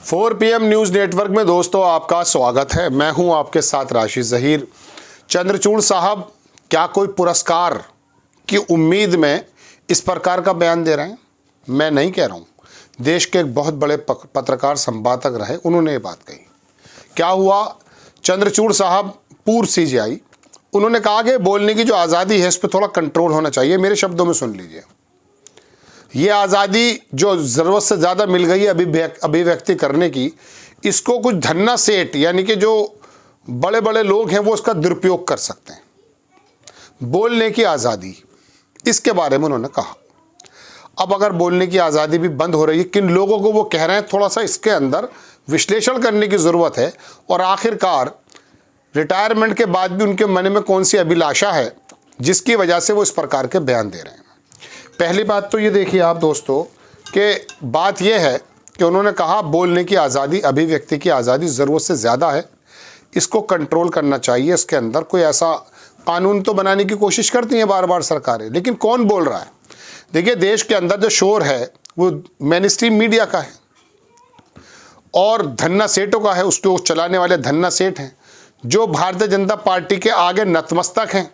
4 PM news network में दोस्तों आपका स्वागत है। मैं हूं आपके साथ राशिद ज़हीर। चंद्रचूड़ साहब क्या कोई पुरस्कार की उम्मीद में इस प्रकार का बयान दे रहे हैं? मैं नहीं कह रहा हूं। देश के एक बहुत बड़े पत्रकार संपादक रहे, उन्होंने ये बात कही। क्या हुआ? चंद्रचूड़ साहब पूर्व CJI, उन्होंने कहा कि बोलने की जो आज़ादी है इस पर थोड़ा कंट्रोल होना चाहिए। मेरे शब्दों में सुन लीजिए, ये आज़ादी जो ज़रूरत से ज़्यादा मिल गई है अभिव्यक्ति करने की, इसको कुछ धन्ना सेठ यानी कि जो बड़े बड़े लोग हैं वो इसका दुरुपयोग कर सकते हैं। बोलने की आज़ादी, इसके बारे में उन्होंने कहा। अब अगर बोलने की आज़ादी भी बंद हो रही है, किन लोगों को वो कह रहे हैं, थोड़ा सा इसके अंदर विश्लेषण करने की ज़रूरत है। और आखिरकार रिटायरमेंट के बाद भी उनके मन में कौन सी अभिलाषा है जिसकी वजह से वो इस प्रकार के बयान दे रहे हैं। पहली बात तो ये देखिए आप दोस्तों कि बात यह है कि उन्होंने कहा बोलने की आज़ादी, अभिव्यक्ति की आज़ादी ज़रूरत से ज़्यादा है, इसको कंट्रोल करना चाहिए। इसके अंदर कोई ऐसा कानून तो बनाने की कोशिश करती हैं बार बार सरकारें, लेकिन कौन बोल रहा है? देखिए, देश के अंदर जो शोर है वो मेन स्ट्रीम मीडिया का है और धन्ना सेठों का है। उसको चलाने वाले धन्ना सेठ हैं जो भारतीय जनता पार्टी के आगे नतमस्तक हैं।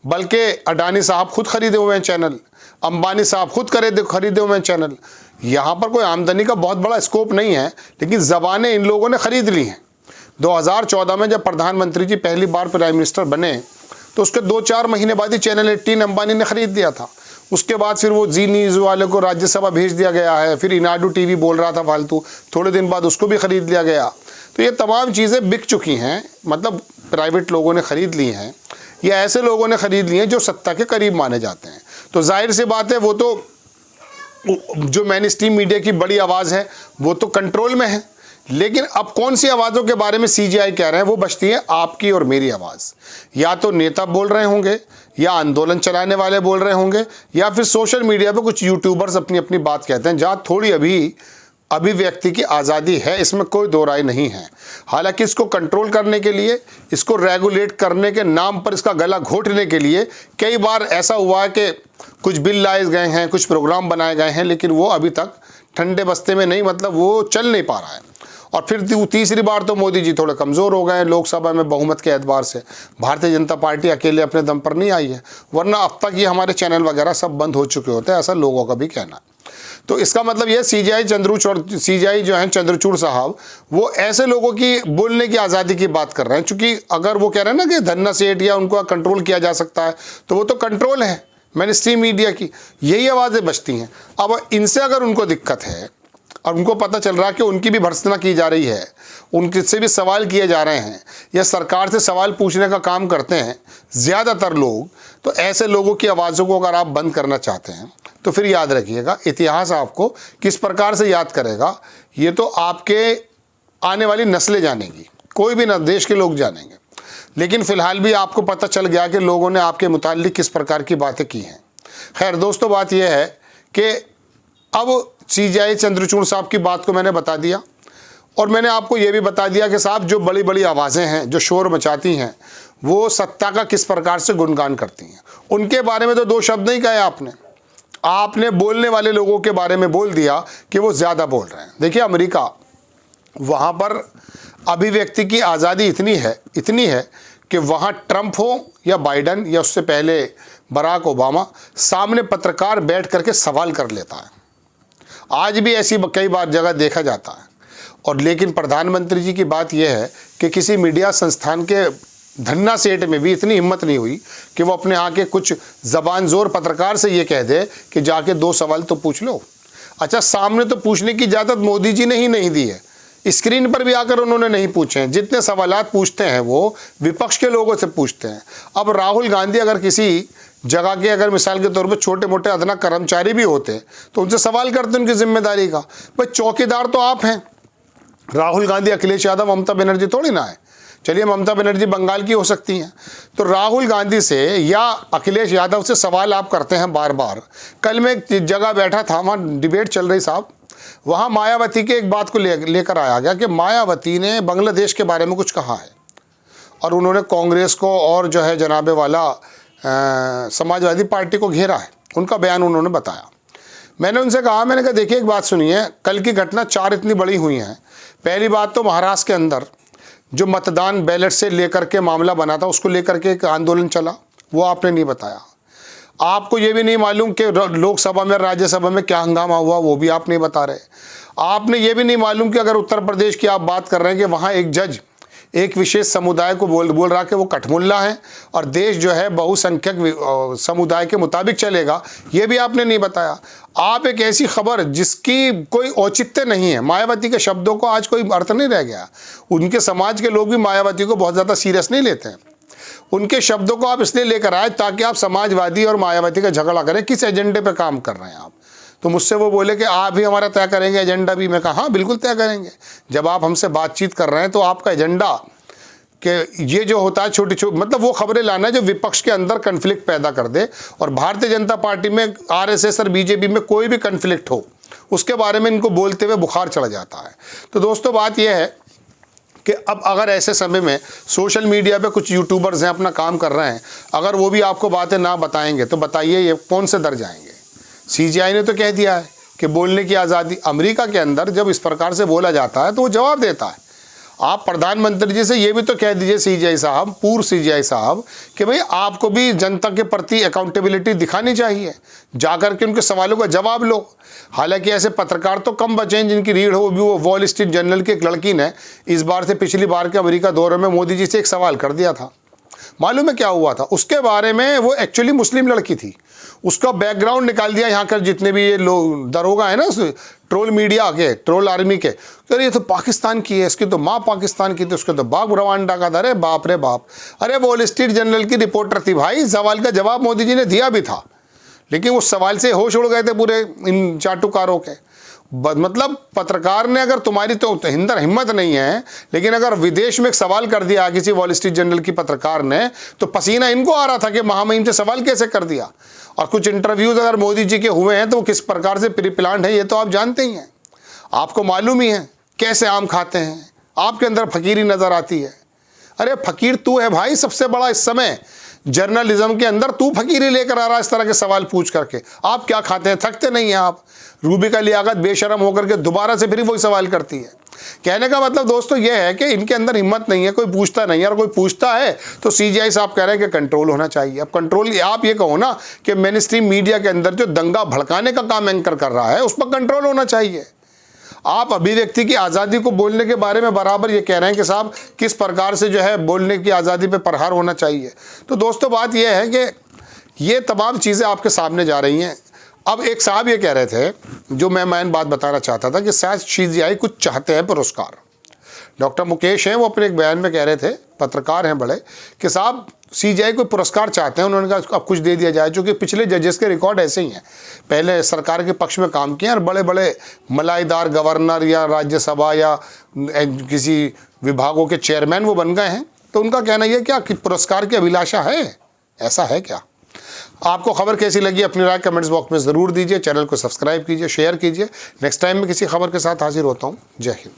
बल्कि अडानी साहब खुद खरीदे हुए हैं चैनल, अंबानी साहब खुद खरीदे हुए हैं चैनल। यहाँ पर कोई आमदनी का बहुत बड़ा स्कोप नहीं है, लेकिन ज़बानें इन लोगों ने ख़रीद ली हैं। 2014 में जब प्रधानमंत्री जी पहली बार प्राइम मिनिस्टर बने तो उसके 2-4 महीने बाद ही चैनल 18 अंबानी ने ख़रीद दिया था। उसके बाद फिर वो जी न्यूज़ वाले को राज्यसभा भेज दिया गया है। फिर इनाडू TV बोल रहा था फालतू, थोड़े दिन बाद उसको भी ख़रीद लिया गया। तो ये तमाम चीज़ें बिक चुकी हैं, मतलब प्राइवेट लोगों ने ख़रीद ली हैं या ऐसे लोगों ने ख़रीद लिए हैं जो सत्ता के करीब माने जाते हैं। तो जाहिर सी बात है वो तो जो मेन स्ट्रीम मीडिया की बड़ी आवाज़ है वो तो कंट्रोल में है। लेकिन अब कौन सी आवाज़ों के बारे में CJI कह रहे हैं, वो बचती है आपकी और मेरी आवाज़। या तो नेता बोल रहे होंगे, या आंदोलन चलाने वाले बोल रहे होंगे, या फिर सोशल मीडिया पर कुछ यूट्यूबर्स अपनी अपनी बात कहते हैं, जहाँ थोड़ी अभिव्यक्ति की आज़ादी है, इसमें कोई दो राय नहीं है। हालांकि इसको कंट्रोल करने के लिए, इसको रेगुलेट करने के नाम पर इसका गला घोटने के लिए कई बार ऐसा हुआ है कि कुछ बिल लाए गए हैं, कुछ प्रोग्राम बनाए गए हैं, लेकिन वो अभी तक ठंडे बस्ते में नहीं, मतलब वो चल नहीं पा रहा है। और फिर तीसरी बार तो मोदी जी थोड़े कमज़ोर हो गए हैं लोकसभा में बहुमत के एतबार से। भारतीय जनता पार्टी अकेले अपने दम पर नहीं आई है, वरना अब तक ये हमारे चैनल वगैरह सब बंद हो चुके होते हैं, ऐसा लोगों का भी कहना है। तो इसका मतलब ये CJI जो हैं चंद्रचूड़ साहब, वो ऐसे लोगों की बोलने की आज़ादी की बात कर रहे हैं। चूँकि अगर वो कह रहे हैं ना कि धन्ना सेठ या उनको कंट्रोल किया जा सकता है, तो वो तो कंट्रोल है मेन स्ट्रीम मीडिया की, यही आवाज़ें बचती हैं। अब इनसे अगर उनको दिक्कत है और उनको पता चल रहा है कि उनकी भी भर्त्सना की जा रही है, उनसे भी सवाल किए जा रहे हैं या सरकार से सवाल पूछने का काम करते हैं ज़्यादातर लोग, तो ऐसे लोगों की आवाज़ों को अगर आप बंद करना चाहते हैं तो फिर याद रखिएगा, इतिहास आपको किस प्रकार से याद करेगा ये तो आपके आने वाली नस्लें जानेंगी, कोई भी ना देश के लोग जानेंगे। लेकिन फ़िलहाल भी आपको पता चल गया कि लोगों ने आपके मुताल्लिक किस प्रकार की बातें की हैं। खैर दोस्तों, बात यह है कि अब CJI चंद्रचूड़ साहब की बात को मैंने बता दिया, और मैंने आपको ये भी बता दिया कि साहब जो बड़ी बड़ी आवाज़ें हैं जो शोर मचाती हैं वो सत्ता का किस प्रकार से गुणगान करती हैं। उनके बारे में तो 2 शब्द नहीं कहे आपने बोलने वाले लोगों के बारे में बोल दिया कि वो ज़्यादा बोल रहे हैं। देखिए, अमेरिका, वहाँ पर अभिव्यक्ति की आज़ादी इतनी है कि वहाँ ट्रंप हो या बाइडन या उससे पहले बराक ओबामा, सामने पत्रकार बैठ करके सवाल कर लेता है। आज भी ऐसी कई बार जगह देखा जाता है। और लेकिन प्रधानमंत्री जी की बात यह है कि किसी मीडिया संस्थान के धन्ना सेठ में भी इतनी हिम्मत नहीं हुई कि वो अपने यहाँ के कुछ ज़बान ज़ोर पत्रकार से ये कह दे कि जाके 2 सवाल तो पूछ लो। अच्छा, सामने तो पूछने की इजाज़त मोदी जी ने ही नहीं दी है, स्क्रीन पर भी आकर उन्होंने नहीं पूछे हैं। जितने सवालात पूछते हैं वो विपक्ष के लोगों से पूछते हैं। अब राहुल गांधी अगर किसी जगह के, अगर मिसाल के तौर पर छोटे मोटे अदना कर्मचारी भी होते तो उनसे सवाल करते उनकी जिम्मेदारी का। भाई, चौकीदार तो आप हैं। राहुल गांधी, अखिलेश यादव, ममता बनर्जी थोड़ी ना है। चलिए, ममता बनर्जी बंगाल की हो सकती हैं, तो राहुल गांधी से या अखिलेश यादव से सवाल आप करते हैं बार बार। कल मैं एक जगह बैठा था, वहाँ डिबेट चल रही साहब, वहाँ मायावती के एक बात को लेकर आया गया कि मायावती ने बांग्लादेश के बारे में कुछ कहा है, और उन्होंने कांग्रेस को और जो है जनाबे वाला समाजवादी पार्टी को घेरा है। उनका बयान उन्होंने बताया। मैंने उनसे कहा, मैंने कहा देखिए एक बात सुनिए, कल की घटना 4 इतनी बड़ी हुई हैं। पहली बात तो महाराष्ट्र के अंदर जो मतदान बैलेट से लेकर के मामला बना था, उसको लेकर के एक आंदोलन चला, वो आपने नहीं बताया। आपको ये भी नहीं मालूम कि लोकसभा में राज्यसभा में क्या हंगामा हुआ, वो भी आप नहीं बता रहे। आपने ये भी नहीं मालूम कि अगर उत्तर प्रदेश की आप बात कर रहे हैं कि वहाँ एक जज एक विशेष समुदाय को बोल रहा कि वो कठमुल्ला है और देश जो है बहुसंख्यक समुदाय के मुताबिक चलेगा, ये भी आपने नहीं बताया। आप एक ऐसी खबर जिसकी कोई औचित्य नहीं है, मायावती के शब्दों को आज कोई अर्थ नहीं रह गया। उनके समाज के लोग भी मायावती को बहुत ज़्यादा सीरियस नहीं लेते हैं। उनके शब्दों को आप इसलिए लेकर आए ताकि आप समाजवादी और मायावती का झगड़ा करें। किस एजेंडे पर काम कर रहे हैं आप? तो मुझसे वो बोले कि आप भी हमारा तय करेंगे एजेंडा भी। मैं कहा हाँ बिल्कुल तय करेंगे। जब आप हमसे बातचीत कर रहे हैं तो आपका एजेंडा कि ये जो होता है छोटी छोटी, मतलब वो खबरें लाना जो विपक्ष के अंदर कन्फ्लिक्ट पैदा कर दे, और भारतीय जनता पार्टी में आरएसएस और बीजेपी में कोई भी कन्फ्लिक्ट हो उसके बारे में इनको बोलते हुए बुखार चढ़ जाता है। तो दोस्तों बात यह है कि अब अगर ऐसे समय में सोशल मीडिया पे कुछ यूट्यूबर्स हैं अपना काम कर रहे हैं, अगर वो भी आपको बातें ना बताएंगे तो बताइए ये कौन से दर जाएंगे। सीजीआई ने तो कह दिया है कि बोलने की आज़ादी, अमेरिका के अंदर जब इस प्रकार से बोला जाता है तो वो जवाब देता है। आप प्रधानमंत्री जी से ये भी तो कह दीजिए सीजीआई साहब, पूर्व सीजीआई साहब, कि भाई आपको भी जनता के प्रति अकाउंटेबिलिटी दिखानी चाहिए, जाकर के उनके सवालों का जवाब लो। हालांकि ऐसे पत्रकार तो कम बचे हैं जिनकी रीढ़ हो भी। वो वॉल स्ट्रीट जर्नल की एक लड़की ने इस बार से पिछली बार के अमेरिका दौरे में मोदी जी से एक सवाल कर दिया था। मालूम है क्या हुआ था उसके बारे में? वो एक्चुअली मुस्लिम लड़की थी, उसका बैकग्राउंड निकाल दिया यहाँ कर जितने भी ये लोग दरोगा है ना, ट्रोल मीडिया के, ट्रोल आर्मी के, अरे ये तो पाकिस्तान की है, इसकी तो माँ पाकिस्तान की थी, उसके तो बाप रवांडा का था। अरे बाप रे बाप। अरे वॉल स्ट्रीट जर्नल की रिपोर्टर थी भाई। सवाल का जवाब मोदी जी ने दिया भी था, लेकिन उस सवाल से होश उड़ गए थे पूरे इन चाटुकारों के। मतलब पत्रकार ने, अगर तुम्हारी तो अंदर हिम्मत नहीं है, लेकिन अगर विदेश में एक सवाल कर दिया किसी वॉल स्ट्रीट जर्नल की पत्रकार ने, तो पसीना इनको आ रहा था कि महामहिम से सवाल कैसे कर दिया। और कुछ इंटरव्यूज अगर मोदी जी के हुए हैं तो वो किस प्रकार से प्री प्लान्ड है ये तो आप जानते ही हैं। आपको मालूम ही है कैसे आम खाते हैं, आपके अंदर फकीरी नजर आती है। अरे फकीर तू है भाई सबसे बड़ा इस समय जर्नलिज्म के अंदर, तू फकीरी लेकर आ रहा है इस तरह के सवाल पूछ करके। आप क्या खाते हैं? थकते नहीं हैं आप? रूबी का लियाकत बेशरम होकर के दोबारा से फिर वही सवाल करती है। कहने का मतलब दोस्तों ये है कि इनके अंदर हिम्मत नहीं है, कोई पूछता नहीं है, और कोई पूछता है तो सीजीआई साहब कह रहे हैं कि कंट्रोल होना चाहिए। अब कंट्रोल, आप ये कहो ना कि मेन स्ट्रीम मीडिया के अंदर जो दंगा भड़काने का काम एंकर कर रहा है उस पर कंट्रोल होना चाहिए। आप अभिव्यक्ति की आज़ादी को बोलने के बारे में बराबर ये कह रहे हैं कि साहब किस प्रकार से जो है बोलने की आज़ादी पे प्रहार होना चाहिए। तो दोस्तों बात यह है कि ये तमाम चीज़ें आपके सामने जा रही हैं। अब एक साहब ये कह रहे थे, जो मैं बात बताना चाहता था, कि शायद सीजीआई कुछ चाहते हैं पुरस्कार। डॉक्टर मुकेश हैं, वो अपने एक बयान में कह रहे थे, पत्रकार हैं बड़े, कि साहब सीजीआई को पुरस्कार चाहते हैं। उन्होंने कहा अब कुछ दे दिया जाए, चूँकि पिछले जजेस के रिकॉर्ड ऐसे ही हैं, पहले सरकार के पक्ष में काम किए और बड़े बड़े मलाईदार गवर्नर या राज्यसभा या किसी विभागों के चेयरमैन वो बन गए हैं। तो उनका कहना यह क्या कि पुरस्कार की अभिलाषा है, ऐसा है क्या? आपको खबर कैसी लगी अपनी राय कमेंट्स बॉक्स में ज़रूर दीजिए। चैनल को सब्सक्राइब कीजिए, शेयर कीजिए। नेक्स्ट टाइम मैं किसी खबर के साथ हाजिर होता हूँ। जय हिंद।